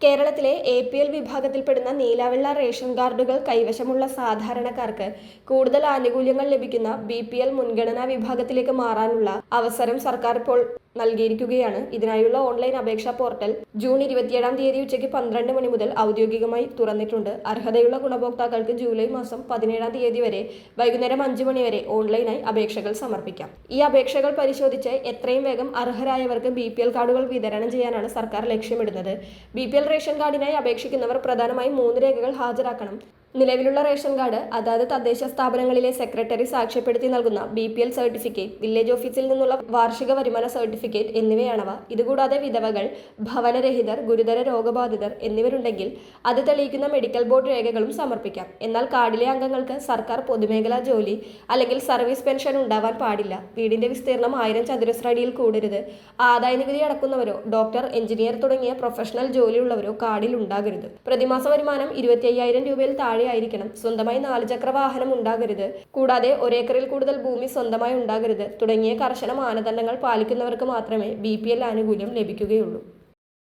കേരളത്തിലെ APL വിഭാഗത്തിൽപ്പെടുന്ന നീലവെള്ള ration കാർഡുകൾ കൈവശമുള്ള സാധാരണക്കാർക്ക് കൂടുതൽ ആനുകൂല്യങ്ങൾ ലഭിക്കുന്ന BPL മുൻഗണനാ വിഭാഗത്തിലേക്ക് മാറാനുള്ള അവസരം സർക്കാർ ഇപ്പോൾ നൽകിയിരിക്കുകയാണ്. ഇതിനായുള്ള ഓൺലൈൻ അപേക്ഷാ പോർട്ടൽ ജൂൺ 27-ാം തീയതി ഉച്ചയ്ക്ക് 12 മണി മുതൽ ഔദ്യോഗികമായി തുറന്നിട്ടുണ്ട്. അർഹതയുള്ള ഗുണഭോക്താക്കൾക്ക് ജൂലൈ മാസം 17-ാം തീയതി വരെ വൈകുന്നേരം 5 മണി വരെ ഓൺലൈനായി അപേക്ഷകൾ സമർപ്പിക്കാം. ഈ അപേക്ഷകൾ പരിശോധിച്ച് എത്രയും വേഗം അർഹരായവർക്ക് BPL കാർഡുകൾ വിതരണം ചെയ്യാനാണ് സർക്കാർ ലക്ഷ്യമിടുന്നത്. BPL റേഷൻ കാർഡിനായി അപേക്ഷിക്കുന്നവർ പ്രധാനമായും 3 രേഖകൾ ഹാജരാക്കണം. നിലവിലുള്ള റേഷൻ കാർഡ്, അതാത് തദ്ദേശ സ്ഥാപനങ്ങളിലെ സെക്രട്ടറി സാക്ഷ്യപ്പെടുത്തി നൽകുന്ന BPL സർട്ടിഫിക്കറ്റ്, വില്ലേജ് ഓഫീസിൽ നിന്നുള്ള വാർഷിക വരുമാന സർട്ടിഫിക്കറ്റ് എന്നിവയാണവ. ഇതുകൂടാതെ വിധവകൾ, ഭവനരഹിതർ, ഗുരുതര രോഗബാധിതർ എന്നിവരുണ്ടെങ്കിൽ അത് തെളിയിക്കുന്ന മെഡിക്കൽ ബോർഡ് രേഖകളും സമർപ്പിക്കാം. എന്നാൽ കാർഡിലെ അംഗങ്ങൾക്ക് സർക്കാർ പൊതുമേഖലാ ജോലി അല്ലെങ്കിൽ സർവീസ് പെൻഷൻ ഉണ്ടാവാൻ പാടില്ല. വീടിന്റെ വിസ്തീർണം 1000 ചതുരശ്ര അടിയിൽ കൂടരുത്. ആദായനികുതി അടക്കുന്നവരോ ഡോക്ടർ, എഞ്ചിനീയർ തുടങ്ങിയ പ്രൊഫഷണൽ ജോലിയുള്ളവരോ കാർഡിൽ ഉണ്ടാകരുത്. പ്രതിമാസ വരുമാനം 25,000 രൂപയിൽ താഴെ ആയിരിക്കണം. സ്വന്തമായി 4 ചക്ര വാഹനം ഉണ്ടാകരുത്. കൂടാതെ 1 ഏക്കറിൽ കൂടുതൽ ഭൂമി സ്വന്തമായി ഉണ്ടാകരുത്. തുടങ്ങിയ കർശന മാനദണ്ഡങ്ങൾ പാലിക്കുന്നവർക്ക് മാത്രമേ BPL ആനുകൂല്യം ലഭിക്കുകയുള്ളൂ.